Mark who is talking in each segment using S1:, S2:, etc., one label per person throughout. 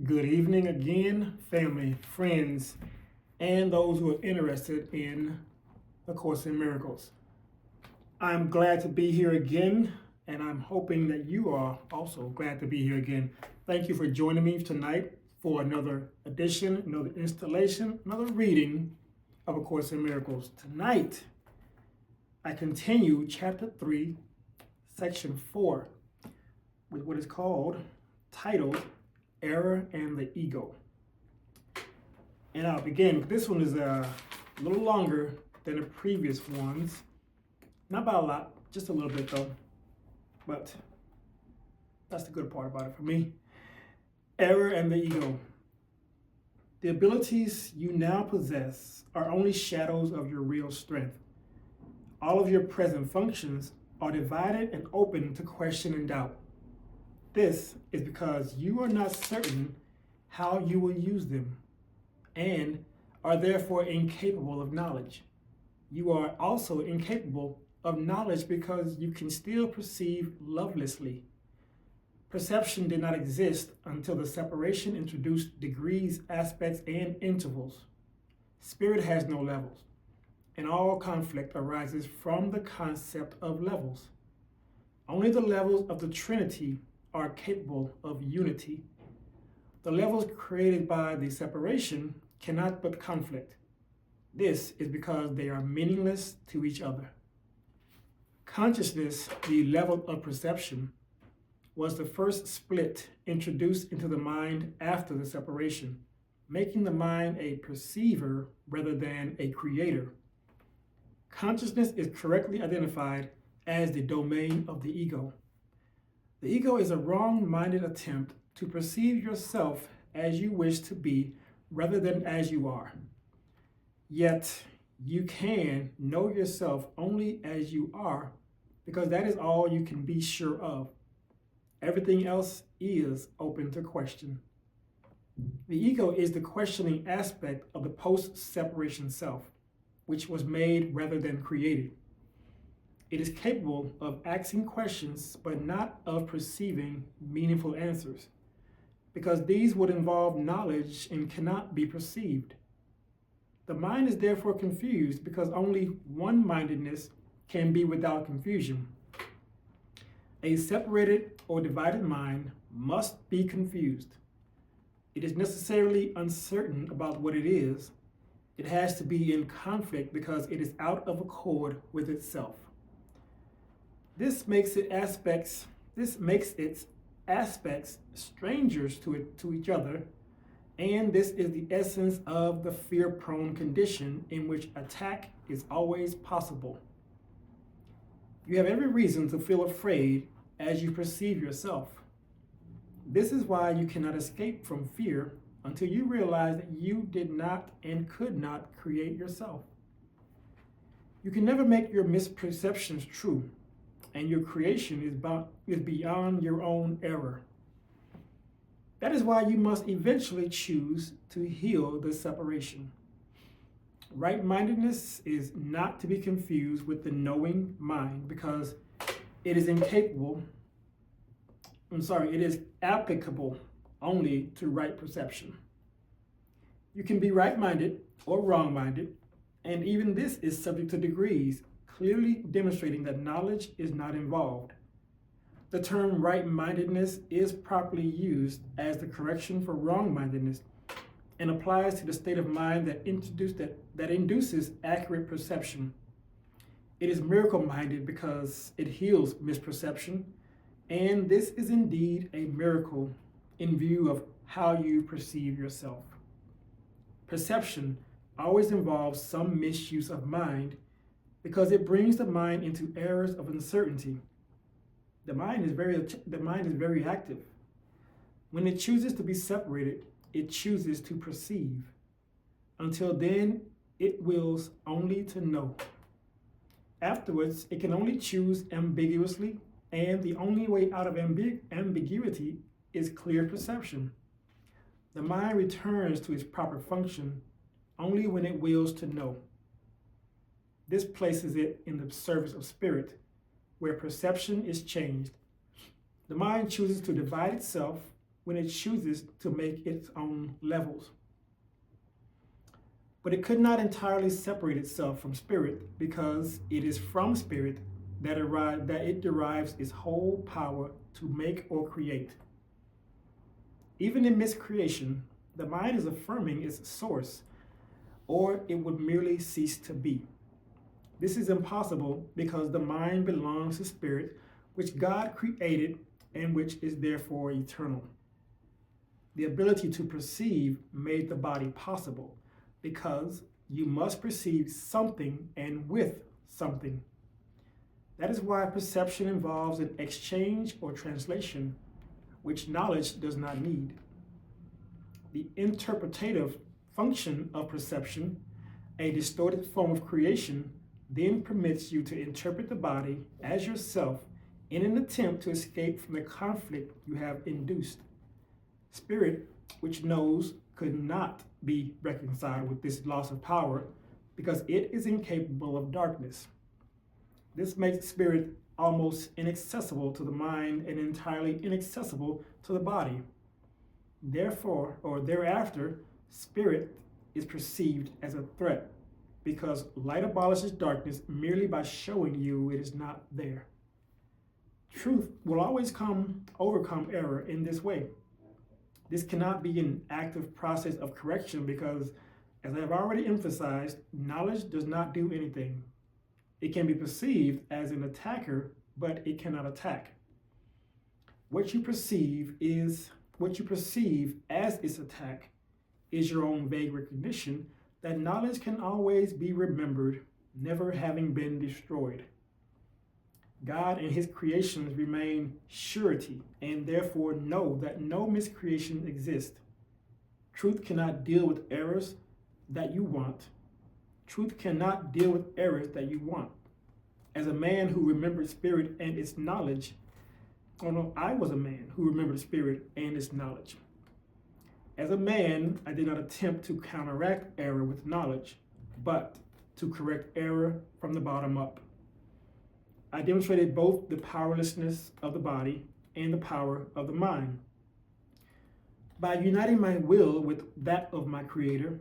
S1: Good evening again, family, friends, and those who are interested in A Course in Miracles. I'm glad to be here again, and I'm hoping that you are also glad to be here again. Thank you for joining me tonight for another edition, another installation, another reading of A Course in Miracles. Tonight, I continue Chapter 3, Section 4, with what is titled Error and the Ego. And I'll begin. This one is a little longer than the previous ones. Not by a lot, just a little bit though. But that's the good part about it for me. Error and the ego. The abilities you now possess are only shadows of your real strength. All of your present functions are divided and open to question and doubt. This is because you are not certain how you will use them and are therefore incapable of knowledge. You are also incapable of knowledge because you can still perceive lovelessly. Perception did not exist until the separation introduced degrees, aspects, and intervals. Spirit has no levels, and all conflict arises from the concept of levels. Only the levels of the Trinity are capable of unity. The levels created by the separation cannot but conflict. This is because they are meaningless to each other. Consciousness, the level of perception, was the first split introduced into the mind after the separation, making the mind a perceiver rather than a creator. Consciousness is correctly identified as the domain of the ego. The ego is a wrong-minded attempt to perceive yourself as you wish to be rather than as you are. Yet, you can know yourself only as you are because that is all you can be sure of. Everything else is open to question. The ego is the questioning aspect of the post-separation self, which was made rather than created. It is capable of asking questions, but not of perceiving meaningful answers, because these would involve knowledge and cannot be perceived. The mind is therefore confused because only one-mindedness can be without confusion. A separated or divided mind must be confused. It is necessarily uncertain about what it is. It has to be in conflict because it is out of accord with itself. This makes its aspects strangers to each other, and this is the essence of the fear-prone condition in which attack is always possible. You have every reason to feel afraid as you perceive yourself. This is why you cannot escape from fear until you realize that you did not and could not create yourself. You can never make your misperceptions true, and your creation is beyond your own error. That is why you must eventually choose to heal the separation. Right-mindedness is not to be confused with the knowing mind because it is applicable only to right perception. You can be right-minded or wrong-minded, and even this is subject to degrees, clearly demonstrating that knowledge is not involved. The term right-mindedness is properly used as the correction for wrong-mindedness and applies to the state of mind that induces accurate perception. It is miracle-minded because it heals misperception, and this is indeed a miracle in view of how you perceive yourself. Perception always involves some misuse of mind because it brings the mind into errors of uncertainty. The mind is very active. When it chooses to be separated, it chooses to perceive. Until then, it wills only to know. Afterwards, it can only choose ambiguously, and the only way out of ambiguity is clear perception. The mind returns to its proper function only when it wills to know. This places it in the service of spirit, where perception is changed. The mind chooses to divide itself when it chooses to make its own levels. But it could not entirely separate itself from spirit, because it is from spirit that it derives its whole power to make or create. Even in miscreation, the mind is affirming its source, or it would merely cease to be. This is impossible because the mind belongs to spirit, which God created and which is therefore eternal. The ability to perceive made the body possible, because you must perceive something and with something. That is why perception involves an exchange or translation, which knowledge does not need. The interpretative function of perception, a distorted form of creation, then permits you to interpret the body as yourself in an attempt to escape from the conflict you have induced. Spirit, which knows, could not be reconciled with this loss of power because it is incapable of darkness. This makes spirit almost inaccessible to the mind and entirely inaccessible to the body. Therefore, or thereafter, spirit is perceived as a threat because light abolishes darkness merely by showing you it is not there. Truth will always overcome error in this way. This cannot be an active process of correction because, as I have already emphasized, knowledge does not do anything. It can be perceived as an attacker, but it cannot attack. What you perceive as its attack is your own vague recognition that knowledge can always be remembered, never having been destroyed. God and his creations remain surety and therefore know that no miscreation exists. Truth cannot deal with errors that you want. Truth cannot deal with errors that you want. As a man who remembered spirit and its knowledge, I was a man who remembered spirit and its knowledge. As a man, I did not attempt to counteract error with knowledge, but to correct error from the bottom up. I demonstrated both the powerlessness of the body and the power of the mind. By uniting my will with that of my Creator,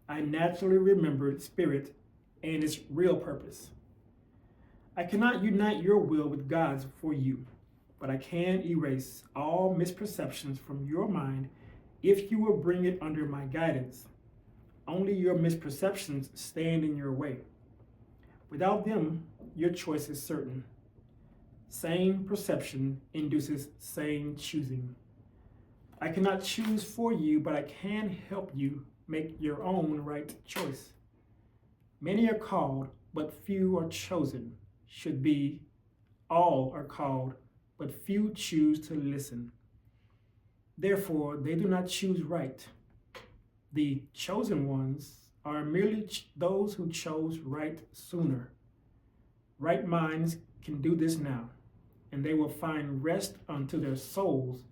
S1: I naturally remembered spirit and its real purpose. I cannot unite your will with God's for you, but I can erase all misperceptions from your mind if you will bring it under my guidance. Only your misperceptions stand in your way. Without them, your choice is certain. Sane perception induces sane choosing. I cannot choose for you, but I can help you make your own right choice. Many are called, but few are chosen. Should be, all are called, but few choose to listen. Therefore, they do not choose right. The chosen ones are merely those who chose right sooner. Right minds can do this now, and they will find rest unto their souls.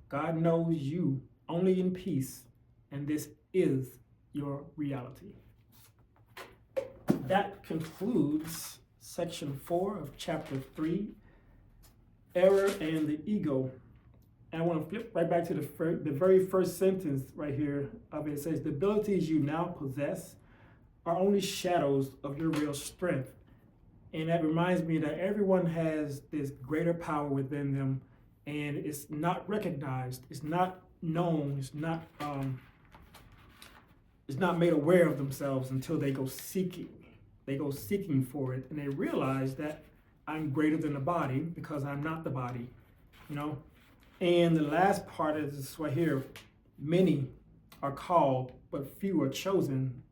S1: God knows you only in peace, and this is your reality. That concludes section 4 of chapter 3, Error and the Ego. And I want to flip right back to the very first sentence right here of it. It says, the abilities you now possess are only shadows of your real strength. And that reminds me that everyone has this greater power within them, and it's not recognized, it's not known, it's not made aware of themselves until they go seeking. They go seeking for it, and they realize that I'm greater than the body because I'm not the body, And the last part is this right here. Many are called, but few are chosen.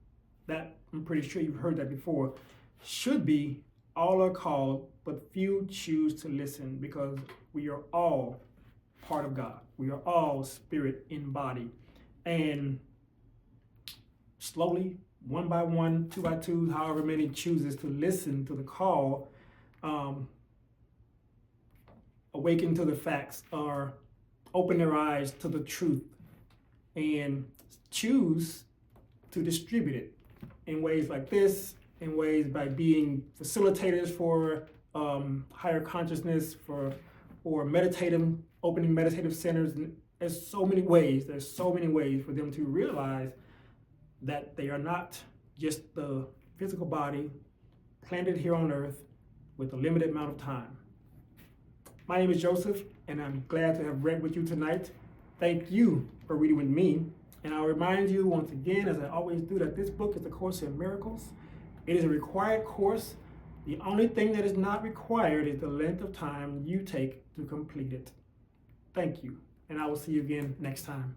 S1: That, I'm pretty sure you've heard that before. Should be, all are called, but few choose to listen, because we are all part of God. We are all spirit in body. And slowly, one by one, two by two, however many chooses to listen to the call, awaken to the facts, or open their eyes to the truth and choose to distribute it in ways like this, in ways by being facilitators for higher consciousness, or opening meditative centers There's so many ways for them to realize that they are not just the physical body planted here on earth with a limited amount of time. My name is Joseph, and I'm glad to have read with you tonight. Thank you for reading with me. And I'll remind you once again, as I always do, that this book is A Course in Miracles. It is a required course. The only thing that is not required is the length of time you take to complete it. Thank you, and I will see you again next time.